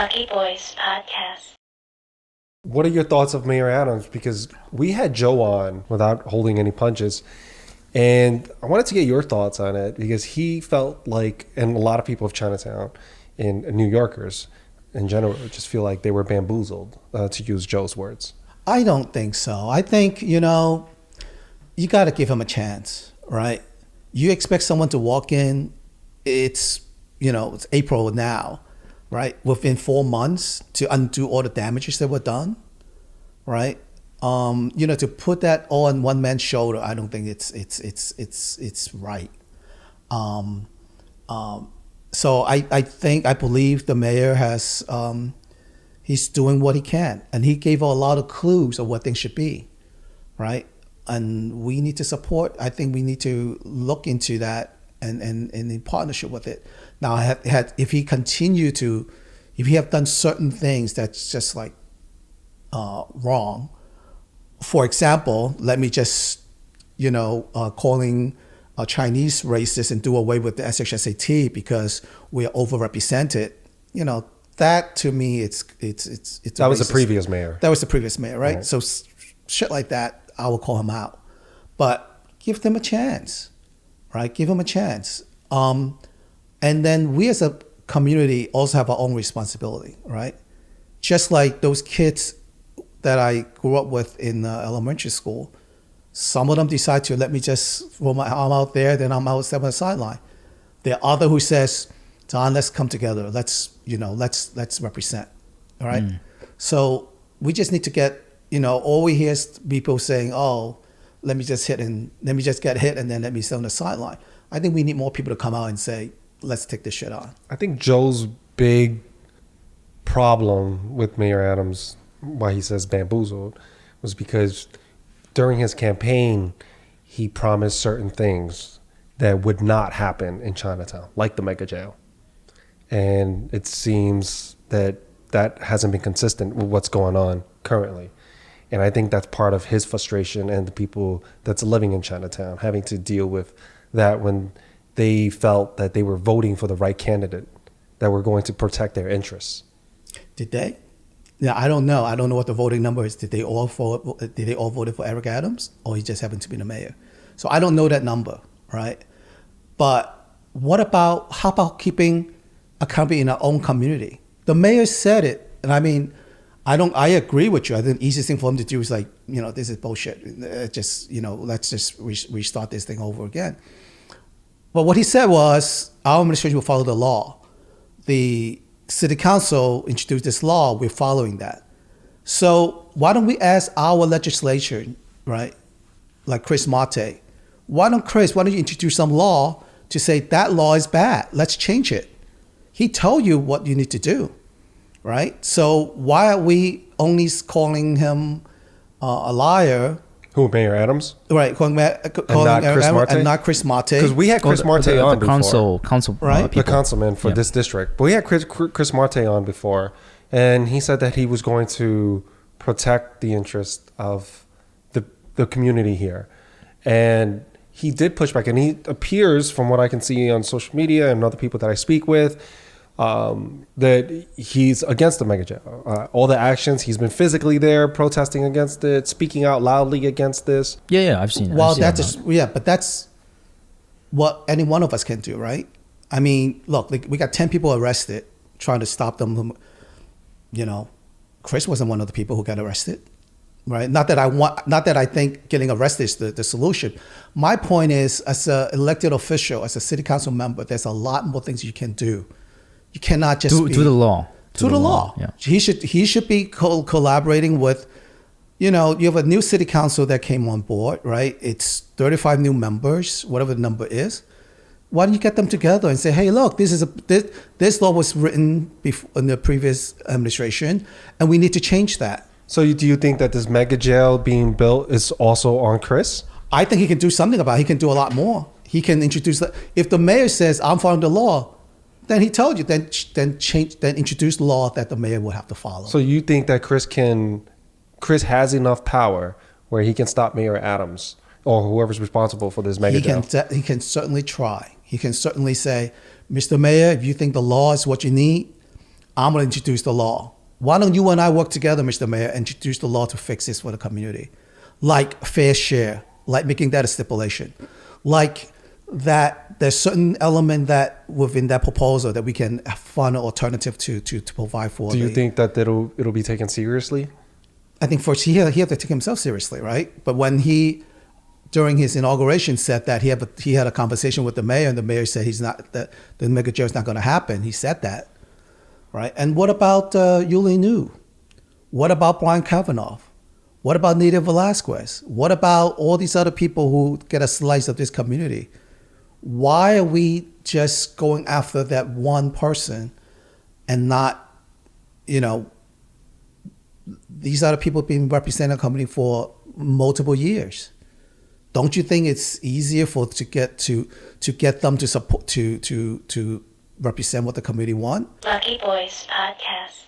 Lucky Boys Podcast. What are your thoughts of Mayor Adams? Because we had Joe on without holding any punches. And I wanted to get your thoughts on it because he felt like, and a lot of people of Chinatown and New Yorkers in general just feel like they were bamboozled, to use Joe's words. I don't think so. I think, you got to give him a chance, right? You expect someone to walk in, it's April now, right? Within 4 months to undo all the damages that were done, right? To put that all on one man's shoulder, I don't think it's right. So I believe the mayor has, he's doing what he can, and he gave a lot of clues of what things should be, right? And we need to support. I think we need to look into that and in partnership with it. Now, if he have done certain things that's just like wrong. For example, let me just calling Chinese racist and do away with the SHSAT because we are overrepresented. That to me, it's that was the previous mayor. That was the previous mayor, right? So shit like that, I will call him out, but give them a chance, right? Give them a chance, and then we as a community also have our own responsibility, right? Just like those kids that I grew up with in elementary school, some of them decide to let me just throw my arm out there, then I'm out on the sideline. There are other who says, Don, let's come together. Let's represent. All right. So we just need to get, all we hear is people saying, oh, let me just get hit and then let me stay on the sideline. I think we need more people to come out and say, let's take this shit on. I think Joe's big problem with Mayor Adams, why he says bamboozled, was because during his campaign, he promised certain things that would not happen in Chinatown, like the mega jail. And it seems that hasn't been consistent with what's going on currently. And I think that's part of his frustration and the people that's living in Chinatown having to deal with that when they felt that they were voting for the right candidate that were going to protect their interests. Did they? Yeah, I don't know. I don't know what the voting number is. Did they all vote for Eric Adams, or he just happened to be the mayor? So I don't know that number, right? But how about keeping accountability in our own community? The mayor said it, and I mean, I agree with you. I think the easiest thing for him to do is like, this is bullshit. Let's just restart this thing over again. But what he said was, our administration will follow the law. The city council introduced this law, we're following that. So why don't we ask our legislature, right? Like Chris Marte, why don't you introduce some law to say that law is bad? Let's change it. He told you what you need to do, right? So why are we only calling him a liar? Who, Mayor Adams? Right, calling Chris Marte? And not Chris Marte. Because we had Chris Marte on before. Council, right? The councilman for this district. But we had Chris Marte on before, and he said that he was going to protect the interest of the community here. And he did push back, and he appears, from what I can see on social media and other people that I speak with, that he's against the mega jail. All the actions, he's been physically there protesting against it, speaking out loudly against this. Yeah, I've seen it. Well, but that's what any one of us can do, right? I mean, look, we got 10 people arrested trying to stop them from, Chris wasn't one of the people who got arrested, right? Not that I think getting arrested is the solution. My point is, as an elected official, as a city council member, there's a lot more things you can do. You cannot just do the law. To the law. Yeah. He should be collaborating with, you have a new city council that came on board, right? It's 35 new members, whatever the number is. Why don't you get them together and say, hey, look, this law was written in the previous administration, and we need to change that. So do you think that this mega jail being built is also on Chris? I think he can do something about it. He can do a lot more. He can introduce that. If the mayor says, I'm following the law, then he told you, then introduce law that the mayor would have to follow. So you think that Chris has enough power where he can stop Mayor Adams or whoever's responsible for this mega jail? He can certainly try. He can certainly say, Mr. Mayor, if you think the law is what you need, I'm going to introduce the law. Why don't you and I work together, Mr. Mayor, and introduce the law to fix this for the community? Like fair share, like making that a stipulation. Like that there's certain element that within that proposal that we can find an alternative to provide for. Do you think that it'll be taken seriously? I think first he had to take himself seriously, right? But when he, during his inauguration, said that he had a conversation with the mayor, and the mayor said that the mega jail is not going to happen. He said that, right? And what about Yuli New? What about Brian Kavanaugh? What about Nita Velasquez? What about all these other people who get a slice of this community? Why are we just going after that one person and not, these other people being representing the company for multiple years? Don't you think it's easier to get them to support to represent what the community want? Lucky Boys Podcast.